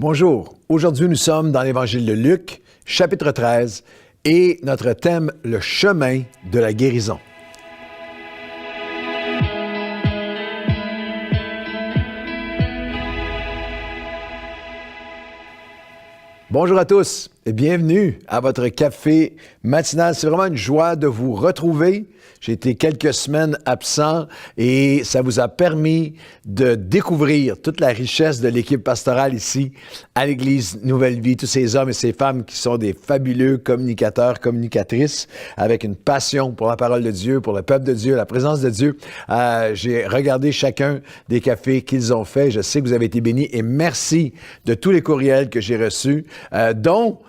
Bonjour, aujourd'hui nous sommes dans l'Évangile de Luc, chapitre 13, et notre thème, le chemin de la guérison. Bonjour à tous et bienvenue à votre café matinal. C'est vraiment une joie de vous retrouver. J'ai été quelques semaines absent et ça vous a permis de découvrir toute la richesse de l'équipe pastorale ici à l'Église Nouvelle Vie. Tous ces hommes et ces femmes qui sont des fabuleux communicateurs, communicatrices avec une passion pour la parole de Dieu, pour le peuple de Dieu, la présence de Dieu. J'ai regardé chacun des cafés qu'ils ont fait. Je sais que vous avez été bénis et merci de tous les courriels que j'ai reçus, dont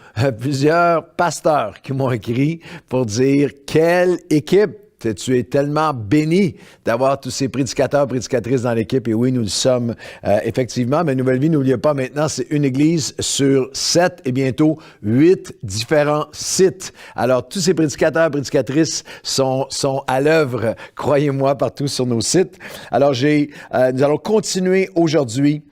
plusieurs pasteurs qui m'ont écrit pour dire quelle équipe. Tu es tellement béni d'avoir tous ces prédicateurs, prédicatrices dans l'équipe. Et oui, nous le sommes effectivement. Mais Nouvelle Vie, n'oubliez pas, maintenant, c'est une église sur 7 et bientôt 8 différents sites. Alors, tous ces prédicateurs, prédicatrices sont à l'œuvre, croyez-moi, partout sur nos sites. Alors, nous allons continuer aujourd'hui.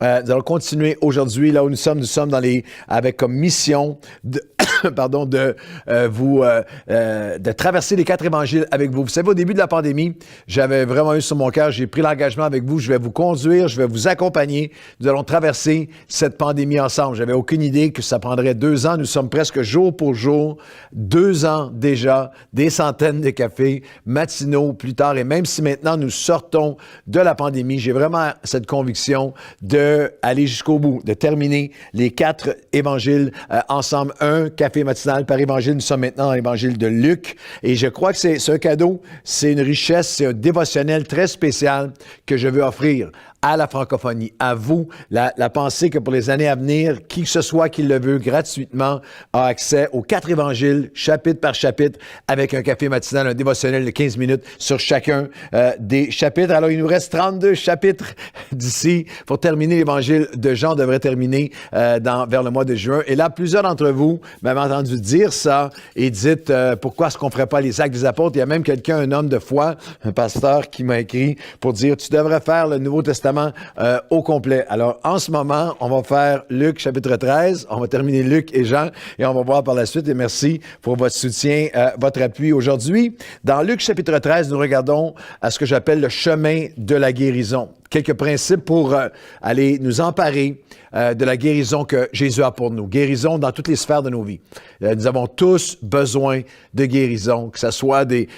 Là où nous sommes avec comme mission de de traverser les 4 évangiles avec vous. Vous savez, au début de la pandémie, j'avais vraiment eu sur mon cœur, j'ai pris l'engagement avec vous, je vais vous conduire, je vais vous accompagner. Nous allons traverser cette pandémie ensemble. J'avais aucune idée que ça prendrait 2 ans. Nous sommes presque jour pour jour, 2 ans déjà, des centaines de cafés matinaux plus tard. Et même si maintenant nous sortons de la pandémie, j'ai vraiment cette conviction d'aller jusqu'au bout, de terminer les 4 évangiles ensemble, un café matinal par évangile. Nous sommes maintenant dans l'évangile de Luc et je crois que c'est un cadeau, c'est une richesse, c'est un dévotionnel très spécial que je veux offrir à la francophonie, à vous, la pensée que pour les années à venir, qui que ce soit qui le veut gratuitement a accès aux 4 évangiles, chapitre par chapitre, avec un café matinal, un dévotionnel de 15 minutes sur chacun des chapitres. Alors, il nous reste 32 chapitres d'ici pour terminer l'évangile de Jean, devrait terminer vers le mois de juin. Et là, plusieurs d'entre vous m'avaient entendu dire ça et dites pourquoi est-ce qu'on ne ferait pas les actes des apôtres? Il y a même quelqu'un, un homme de foi, un pasteur qui m'a écrit pour dire tu devrais faire le Nouveau Testament au complet. Alors, en ce moment, on va faire Luc chapitre 13, on va terminer Luc et Jean et on va voir par la suite et merci pour votre soutien, votre appui aujourd'hui. Dans Luc chapitre 13, nous regardons à ce que j'appelle le chemin de la guérison. Quelques principes pour aller nous emparer de la guérison que Jésus a pour nous. Guérison dans toutes les sphères de nos vies. Nous avons tous besoin de guérison, que ce soit des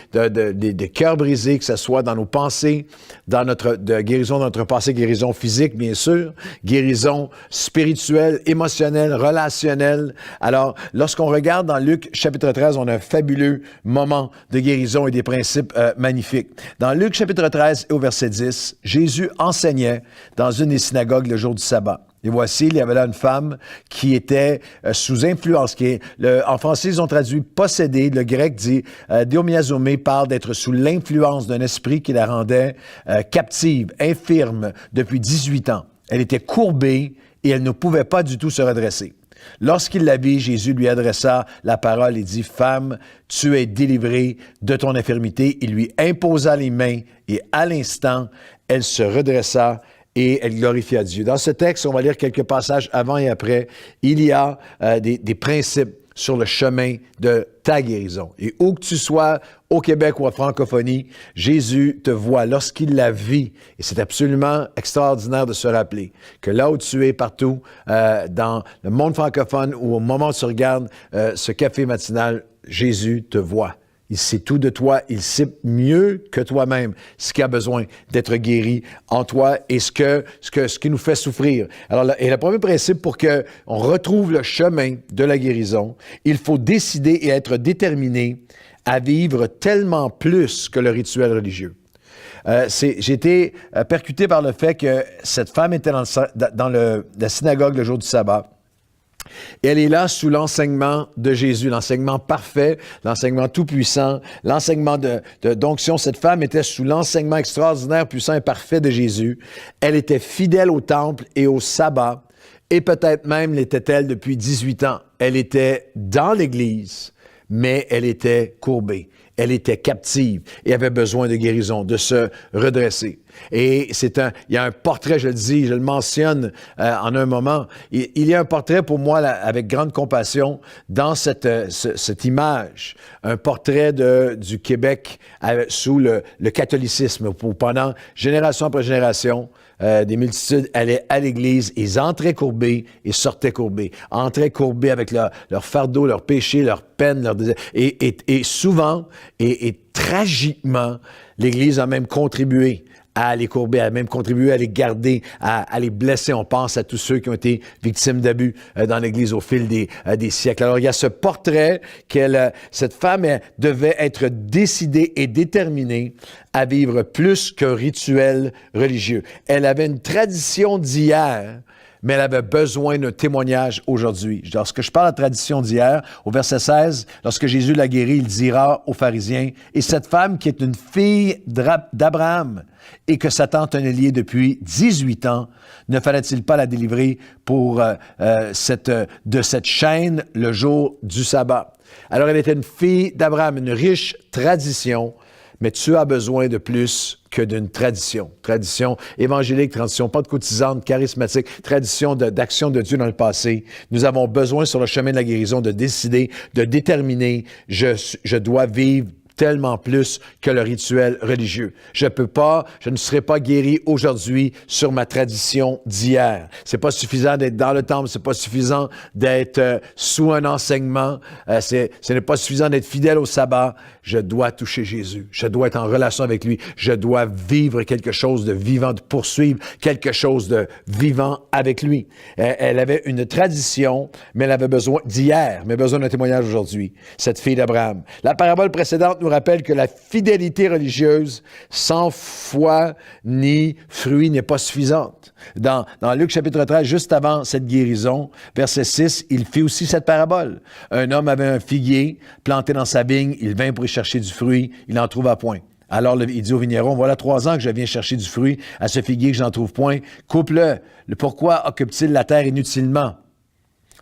cœurs brisés, que ce soit dans nos pensées, guérison dans notre passé, guérison physique, bien sûr, guérison spirituelle, émotionnelle, relationnelle. Alors, lorsqu'on regarde dans Luc chapitre 13, on a un fabuleux moment de guérison et des principes magnifiques. Dans Luc chapitre 13 et au verset 10, Jésus enseignait dans une des synagogues le jour du sabbat. Et voici, il y avait là une femme qui était sous influence. En français, ils ont traduit possédée. Le grec dit Diomiazomé parle d'être sous l'influence d'un esprit qui la rendait captive, infirme depuis 18 ans. Elle était courbée et elle ne pouvait pas du tout se redresser. Lorsqu'il la vit, Jésus lui adressa la parole et dit « Femme, tu es délivrée de ton infirmité. » Il lui imposa les mains et à l'instant, elle se redressa et elle glorifia Dieu. Dans ce texte, on va lire quelques passages avant et après. Il y a des principes sur le chemin de ta guérison. Et où que tu sois, au Québec ou en francophonie, Jésus te voit lorsqu'il la vit. Et c'est absolument extraordinaire de se rappeler que là où tu es partout, dans le monde francophone ou au moment où tu regardes ce café matinal, Jésus te voit. Il sait tout de toi. Il sait mieux que toi-même ce qui a besoin d'être guéri en toi et ce qui nous fait souffrir. Alors, et le premier principe pour qu'on retrouve le chemin de la guérison, il faut décider et être déterminé à vivre tellement plus que le rituel religieux. J'ai été percuté par le fait que cette femme était dans la synagogue le jour du sabbat. Et elle est là sous l'enseignement de Jésus, l'enseignement parfait, l'enseignement tout-puissant, l'enseignement d'onction. Cette femme était sous l'enseignement extraordinaire, puissant et parfait de Jésus. Elle était fidèle au temple et au sabbat, et peut-être même l'était-elle depuis 18 ans. Elle était dans l'Église, mais elle était courbée. Elle était captive et avait besoin de guérison, de se redresser. Et il y a un portrait, je le dis, je le mentionne en un moment. Il y a un portrait pour moi, là, avec grande compassion, dans cette image. Un portrait du Québec sous le catholicisme, où pendant génération après génération, des multitudes allaient à l'église, ils entraient courbés et sortaient courbés. Entraient courbés avec leur fardeau, leur péché, leur peine, leur désir. Et souvent, et tragiquement, l'Église a même contribué à les courber, à même contribuer à les garder, à les blesser. On pense à tous ceux qui ont été victimes d'abus dans l'Église au fil des siècles. Alors, il y a ce portrait cette femme devait être décidée et déterminée à vivre plus qu'un rituel religieux. Elle avait une tradition d'hier, mais elle avait besoin d'un témoignage aujourd'hui. Lorsque je parle de tradition d'hier, au verset 16, lorsque Jésus l'a guérie, il dira aux pharisiens, « Et cette femme qui est une fille d'Abraham et que Satan tenait liée depuis 18 ans, ne fallait-il pas la délivrer de cette chaîne le jour du sabbat? » Alors, elle était une fille d'Abraham, une riche tradition, mais tu as besoin de plus que d'une tradition. Tradition évangélique, tradition pentecôtisante, charismatique, tradition d'action de Dieu dans le passé. Nous avons besoin sur le chemin de la guérison de décider, de déterminer, je dois vivre tellement plus que le rituel religieux. Je ne serai pas guéri aujourd'hui sur ma tradition d'hier. C'est pas suffisant d'être dans le temple, c'est pas suffisant d'être sous un enseignement, ce n'est pas suffisant d'être fidèle au sabbat. Je dois toucher Jésus. Je dois être en relation avec lui. Je dois vivre quelque chose de vivant, de poursuivre quelque chose de vivant avec lui. Elle avait une tradition, mais elle avait besoin d'hier, mais besoin d'un témoignage aujourd'hui. Cette fille d'Abraham. La parabole précédente nous rappelle que la fidélité religieuse sans foi ni fruit n'est pas suffisante. Dans Luc chapitre 13, juste avant cette guérison, verset 6, il fit aussi cette parabole. Un homme avait un figuier planté dans sa vigne, il vint pour y chercher du fruit, il n'en trouva point. Alors il dit au vigneron, voilà 3 ans que je viens chercher du fruit à ce figuier que je n'en trouve point, coupe-le. Pourquoi occupe-t-il la terre inutilement?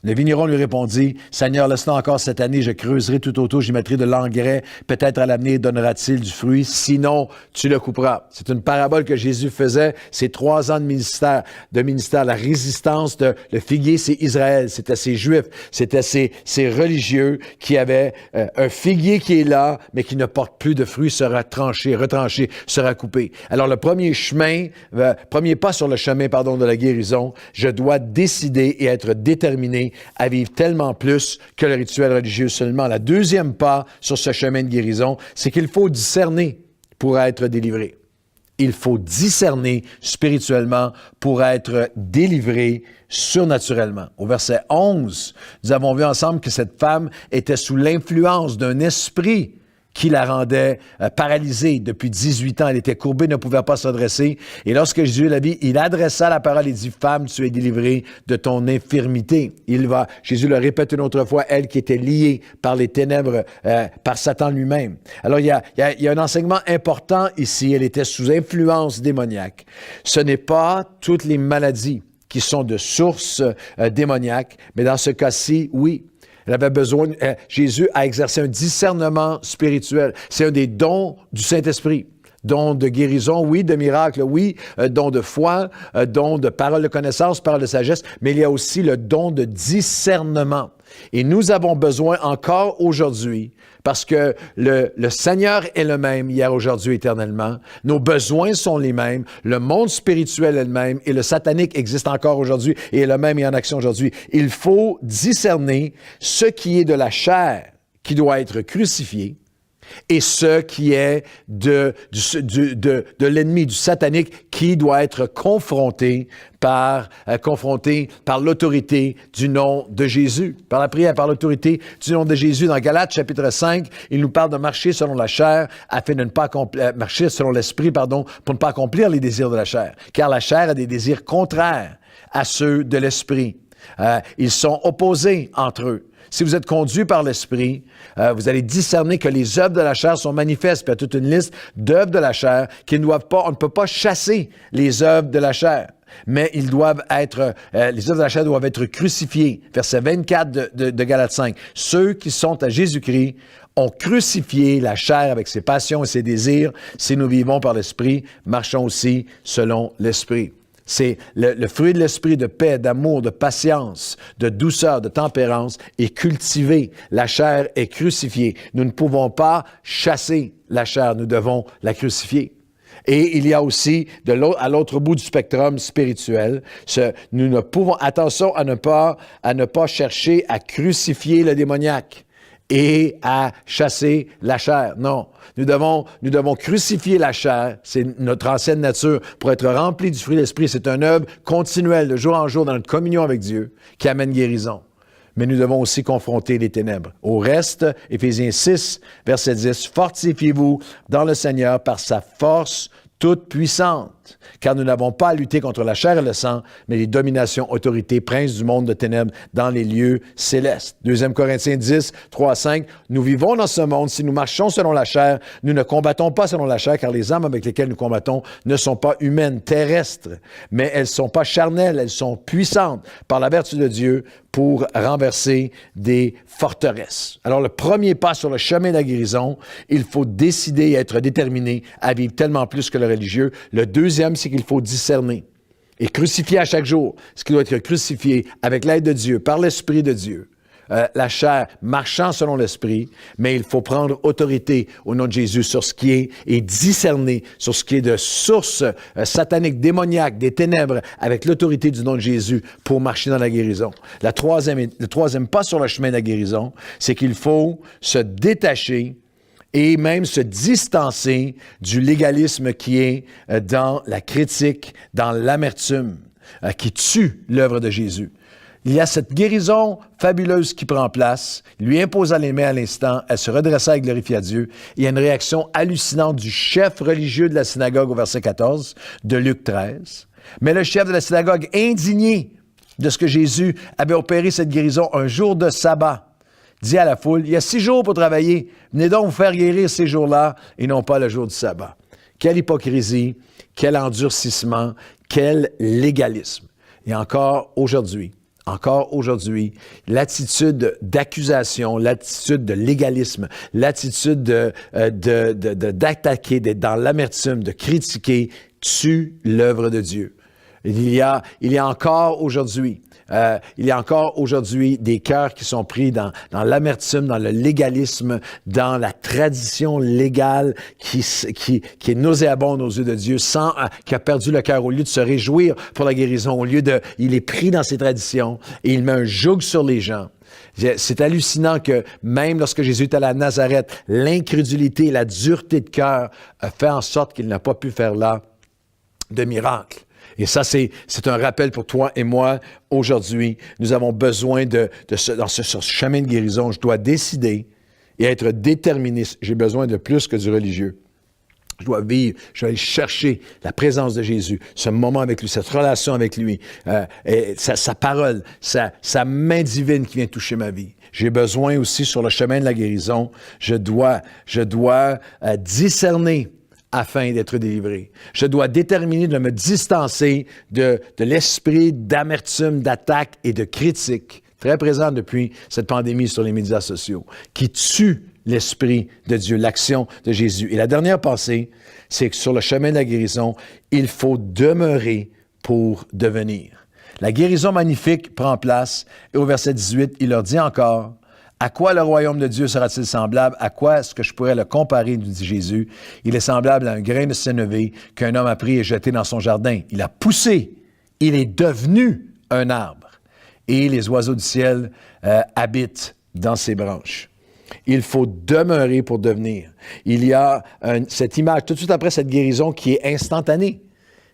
Le vigneron lui répondit, « Seigneur, laisse-le encore cette année, je creuserai tout autour, j'y mettrai de l'engrais, peut-être à l'avenir donnera-t-il du fruit, sinon tu le couperas. » C'est une parabole que Jésus faisait, ces 3 ans de ministère, la résistance le figuier, c'est Israël, c'était ces Juifs, c'était ces religieux qui avaient un figuier qui est là, mais qui ne porte plus de fruits, sera retranché, sera coupé. Alors le premier pas sur le chemin, de la guérison, je dois décider et être déterminé à vivre tellement plus que le rituel religieux seulement. La deuxième pas sur ce chemin de guérison, c'est qu'il faut discerner pour être délivré. Il faut discerner spirituellement pour être délivré surnaturellement. Au verset 11, nous avons vu ensemble que cette femme était sous l'influence d'un esprit qui la rendait paralysée depuis 18 ans. Elle était courbée, ne pouvait pas s'adresser. Et lorsque Jésus la vit, il adressa la parole et dit, « Femme, tu es délivrée de ton infirmité. » Jésus le répète une autre fois, elle qui était liée par les ténèbres, par Satan lui-même. Alors, il y a un enseignement important ici. Elle était sous influence démoniaque. Ce n'est pas toutes les maladies qui sont de source démoniaque, mais dans ce cas-ci, oui. Elle avait besoin, Jésus a exercé un discernement spirituel. C'est un des dons du Saint-Esprit. Don de guérison, oui, de miracle, oui, don de foi, don de parole de connaissance, parole de sagesse, mais il y a aussi le don de discernement. Et nous avons besoin encore aujourd'hui, parce que le Seigneur est le même hier, aujourd'hui, éternellement. Nos besoins sont les mêmes. Le monde spirituel est le même. Et le satanique existe encore aujourd'hui et est le même et en action aujourd'hui. Il faut discerner ce qui est de la chair qui doit être crucifié et ce qui est de l'ennemi, du satanique, qui doit être confronté par l'autorité du nom de Jésus. Par la prière, par l'autorité du nom de Jésus. Dans Galates, chapitre 5, il nous parle de marcher selon la chair, afin de ne pas marcher selon l'esprit, pour ne pas accomplir les désirs de la chair. Car la chair a des désirs contraires à ceux de l'esprit. Ils sont opposés entre eux. Si vous êtes conduit par l'Esprit, vous allez discerner que les œuvres de la chair sont manifestes. Puis il y a toute une liste d'œuvres de la chair qui ne doivent pas, on ne peut pas chasser les œuvres de la chair. Mais ils doivent être, les œuvres de la chair doivent être crucifiées. Verset 24 de Galates 5. Ceux qui sont à Jésus-Christ ont crucifié la chair avec ses passions et ses désirs. Si nous vivons par l'Esprit, marchons aussi selon l'Esprit. C'est le fruit de l'esprit de paix, d'amour, de patience, de douceur, de tempérance est cultivé. La chair est crucifiée. Nous ne pouvons pas chasser la chair, nous devons la crucifier. Et il y a aussi, à l'autre bout du spectrum spirituel, nous ne pouvons, attention à ne pas chercher à crucifier le démoniaque et à chasser la chair. Non, nous devons crucifier la chair, c'est notre ancienne nature, pour être rempli du fruit de l'Esprit. C'est une œuvre continuelle, de jour en jour, dans notre communion avec Dieu, qui amène guérison. Mais nous devons aussi confronter les ténèbres. Au reste, Éphésiens 6, verset 10, « Fortifiez-vous dans le Seigneur par sa force toute puissante, car nous n'avons pas à lutter contre la chair et le sang, mais les dominations, autorités, princes du monde de ténèbres dans les lieux célestes. » 2 Corinthiens 10, 3 à 5, « Nous vivons dans ce monde, si nous marchons selon la chair, nous ne combattons pas selon la chair, car les armes avec lesquelles nous combattons ne sont pas humaines, terrestres, mais elles ne sont pas charnelles, elles sont puissantes par la vertu de Dieu pour renverser des forteresses. » Alors, le premier pas sur le chemin de la guérison, il faut décider et être déterminé à vivre tellement plus que le religieux. Le deuxième, c'est qu'il faut discerner et crucifier à chaque jour ce qui doit être crucifié avec l'aide de Dieu, par l'Esprit de Dieu. La chair marchant selon l'Esprit, mais il faut prendre autorité au nom de Jésus sur ce qui est et discerner sur ce qui est de source satanique, démoniaque, des ténèbres, avec l'autorité du nom de Jésus pour marcher dans la guérison. Le troisième pas sur le chemin de la guérison, c'est qu'il faut se détacher et même se distancer du légalisme qui est dans la critique, dans l'amertume, qui tue l'œuvre de Jésus. Il y a cette guérison fabuleuse qui prend place. Il lui imposa les mains à l'instant. Elle se redressa et glorifia Dieu. Il y a une réaction hallucinante du chef religieux de la synagogue au verset 14 de Luc 13. Mais le chef de la synagogue, indigné de ce que Jésus avait opéré cette guérison un jour de sabbat, dit à la foule, « Il y a 6 jours pour travailler. Venez donc vous faire guérir ces jours-là et non pas le jour du sabbat. » Quelle hypocrisie, quel endurcissement, quel légalisme. Et encore aujourd'hui, l'attitude d'accusation, l'attitude de légalisme, l'attitude d'attaquer, d'être dans l'amertume, de critiquer, tue l'œuvre de Dieu. Il y a encore aujourd'hui des cœurs qui sont pris dans l'amertume, dans le légalisme, dans la tradition légale qui est nauséabonde aux yeux de Dieu, qui a perdu le cœur. Au lieu de se réjouir pour la guérison, il est pris dans ses traditions et il met un joug sur les gens. C'est hallucinant que même lorsque Jésus est allé à Nazareth, l'incrédulité et la dureté de cœur a fait en sorte qu'il n'a pas pu faire là de miracle. Et ça, c'est un rappel pour toi et moi aujourd'hui. Nous avons besoin dans ce chemin de guérison. Je dois décider et être déterminé. J'ai besoin de plus que du religieux. Je dois vivre, je vais aller chercher la présence de Jésus, ce moment avec lui, cette relation avec lui, et sa parole, sa main divine qui vient toucher ma vie. J'ai besoin aussi sur le chemin de la guérison, je dois discerner afin d'être délivré. Je dois déterminer de me distancer de l'esprit d'amertume, d'attaque et de critique, très présent depuis cette pandémie sur les médias sociaux, qui tue l'Esprit de Dieu, l'action de Jésus. Et la dernière pensée, c'est que sur le chemin de la guérison, il faut demeurer pour devenir. La guérison magnifique prend place et au verset 18, il leur dit encore, « À quoi le royaume de Dieu sera-t-il semblable? À quoi est-ce que je pourrais le comparer? » nous dit Jésus. « Il est semblable à un grain de sénévé qu'un homme a pris et jeté dans son jardin. Il a poussé, il est devenu un arbre. Et les oiseaux du ciel habitent dans ses branches. » Il faut demeurer pour devenir. Il y a cette image, tout de suite après cette guérison, qui est instantanée.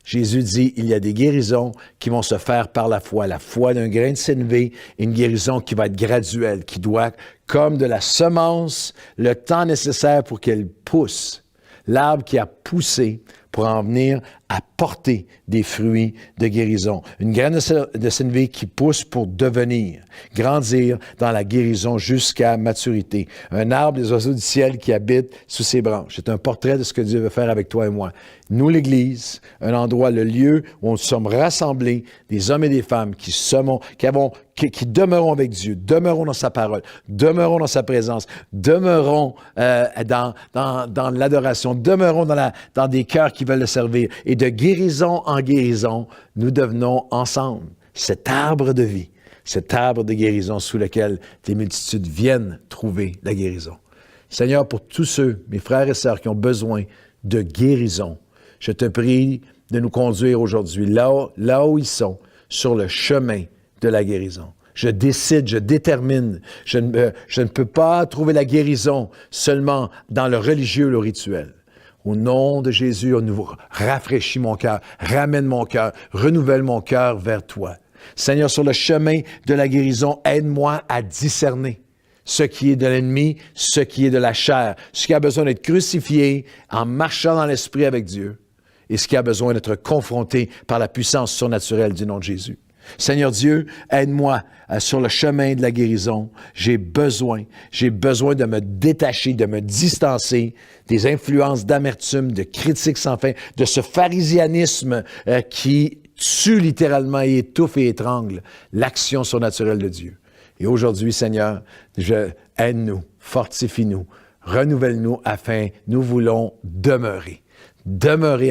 Jésus dit, il y a des guérisons qui vont se faire par la foi d'un grain de sénévé, une guérison qui va être graduelle, qui doit, comme de la semence, le temps nécessaire pour qu'elle pousse. L'arbre qui a poussé pour en venir à porter des fruits de guérison. Une graine de sénévé qui pousse pour devenir, grandir dans la guérison jusqu'à maturité. Un arbre des oiseaux du ciel qui habite sous ses branches. C'est un portrait de ce que Dieu veut faire avec toi et moi. Nous, l'Église, un endroit, le lieu où nous sommes rassemblés, des hommes et des femmes qui demeurons avec Dieu, demeurons dans sa parole, demeurons dans sa présence, demeurons dans l'adoration, demeurons dans des cœurs qui veulent le servir. Et de guérison en guérison, nous devenons ensemble cet arbre de vie, cet arbre de guérison sous lequel les multitudes viennent trouver la guérison. Seigneur, pour tous ceux, mes frères et sœurs, qui ont besoin de guérison, je te prie de nous conduire aujourd'hui là où ils sont, sur le chemin de la guérison. Je décide, je détermine. Je ne peux pas trouver la guérison seulement dans le religieux, le rituel. Au nom de Jésus, on nous rafraîchit mon cœur, ramène mon cœur, renouvelle mon cœur vers toi. Seigneur, sur le chemin de la guérison, aide-moi à discerner ce qui est de l'ennemi, ce qui est de la chair, ce qui a besoin d'être crucifié en marchant dans l'esprit avec Dieu et ce qui a besoin d'être confronté par la puissance surnaturelle du nom de Jésus. Seigneur Dieu, aide-moi sur le chemin de la guérison. J'ai besoin de me détacher, de me distancer des influences d'amertume, de critiques sans fin, de ce pharisianisme qui tue littéralement et étouffe et étrangle l'action surnaturelle de Dieu. Et aujourd'hui, Seigneur, aide-nous, fortifie-nous, renouvelle-nous afin nous voulons demeurer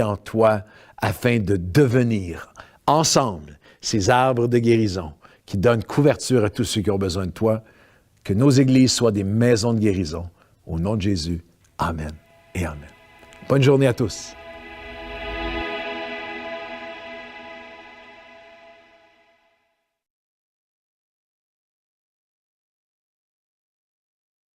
en toi afin de devenir ensemble ces arbres de guérison qui donnent couverture à tous ceux qui ont besoin de toi. Que nos églises soient des maisons de guérison. Au nom de Jésus, amen et amen. Bonne journée à tous.